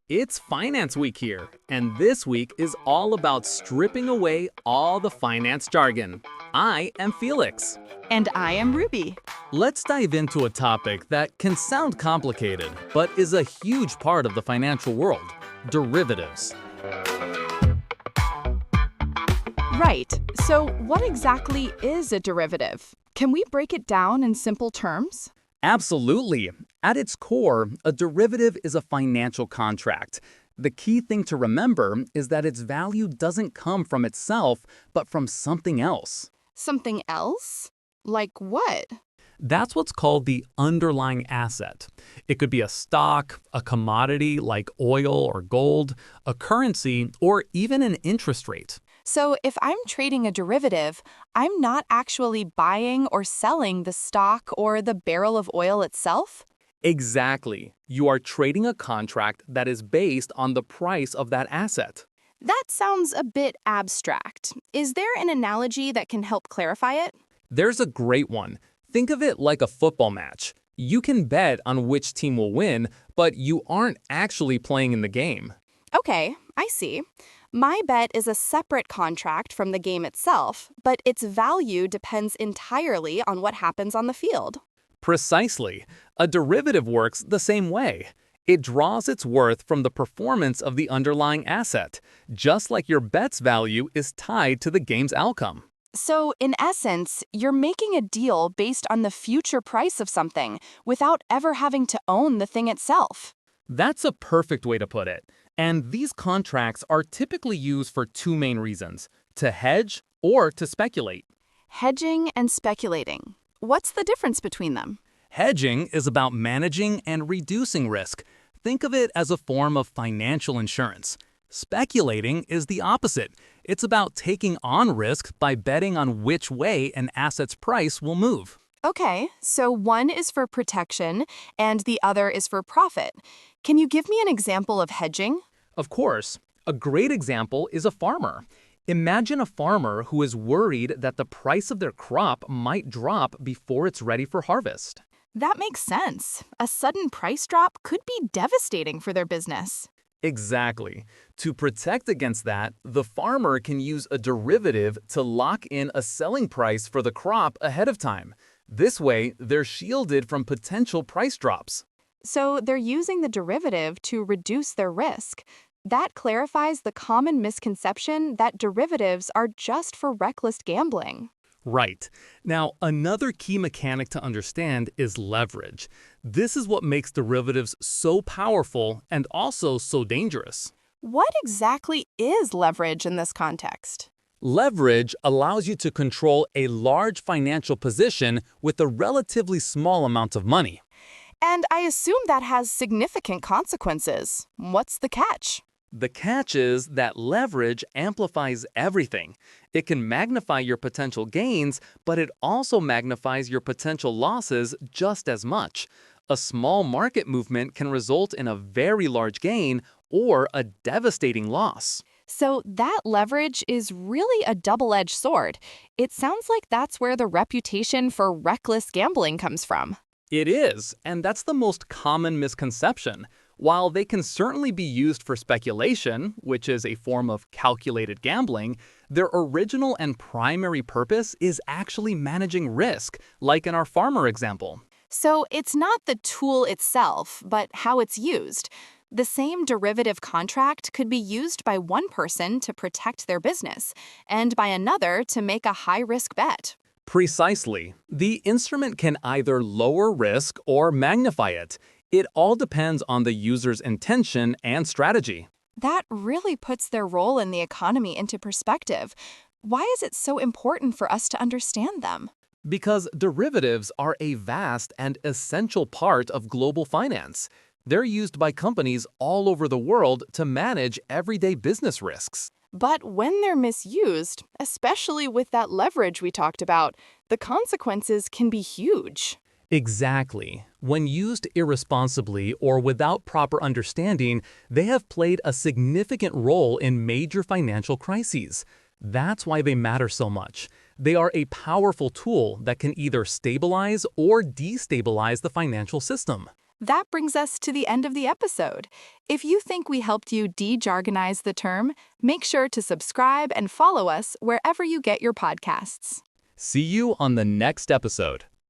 It's Finance Week here, and this week is all about stripping away all the finance jargon. I am Felix. And I am Ruby. Let's dive into a topic that can sound complicated, but is a huge part of the financial world: derivatives. Right. So, what exactly is a derivative? Can we break it down in simple terms? Absolutely. At its core, a derivative is a financial contract. The key thing to remember is that its value doesn't come from itself, but from something else. Something else? Like what? That's what's called the underlying asset. It could be a stock, a commodity like oil or gold, a currency, or even an interest rate. So, if I'm trading a derivative, I'm not actually buying or selling the stock or the barrel of oil itself? Exactly. You are trading a contract that is based on the price of that asset. That sounds a bit abstract. Is there an analogy that can help clarify it? There's a great one. Think of it like a football match. You can bet on which team will win, but you aren't actually playing in the game. Okay, I see. My bet is a separate contract from the game itself, but its value depends entirely on what happens on the field. Precisely. A derivative works the same way. It draws its worth from the performance of the underlying asset, just like your bet's value is tied to the game's outcome. So, in essence, you're making a deal based on the future price of something without ever having to own the thing itself. That's a perfect way to put it. And these contracts are typically used for two main reasons: to hedge or to speculate. Hedging and speculating. What's the difference between them? Hedging is about managing and reducing risk. Think of it as a form of financial insurance. Speculating is the opposite. It's about taking on risk by betting on which way an asset's price will move. Okay, so one is for protection and the other is for profit. Can you give me an example of hedging? Of course, a great example is a farmer. Imagine a farmer who is worried that the price of their crop might drop before it's ready for harvest. That makes sense. A sudden price drop could be devastating for their business. Exactly. To protect against that, the farmer can use a derivative to lock in a selling price for the crop ahead of time. This way, they're shielded from potential price drops. So they're using the derivative to reduce their risk. That clarifies the common misconception that derivatives are just for reckless gambling. Right. Now, another key mechanic to understand is leverage. This is what makes derivatives so powerful and also so dangerous. What exactly is leverage in this context? Leverage allows you to control a large financial position with a relatively small amount of money. And I assume that has significant consequences. What's the catch? The catch is that leverage amplifies everything. It can magnify your potential gains, but it also magnifies your potential losses just as much. A small market movement can result in a very large gain or a devastating loss. So that leverage is really a double-edged sword. It sounds like that's where the reputation for reckless gambling comes from. It is, and that's the most common misconception. While they can certainly be used for speculation, which is a form of calculated gambling, their original and primary purpose is actually managing risk, like in our farmer example. So it's not the tool itself, but how it's used. The same derivative contract could be used by one person to protect their business, and by another to make a high-risk bet. Precisely. The instrument can either lower risk or magnify it. It all depends on the user's intention and strategy. That really puts their role in the economy into perspective. Why is it so important for us to understand them? Because derivatives are a vast and essential part of global finance. They're used by companies all over the world to manage everyday business risks. But when they're misused, especially with that leverage we talked about, the consequences can be huge. Exactly. When used irresponsibly or without proper understanding, they have played a significant role in major financial crises. That's why they matter so much. They are a powerful tool that can either stabilize or destabilize the financial system. That brings us to the end of the episode. If you think we helped you de-jargonize the term, make sure to subscribe and follow us wherever you get your podcasts. See you on the next episode.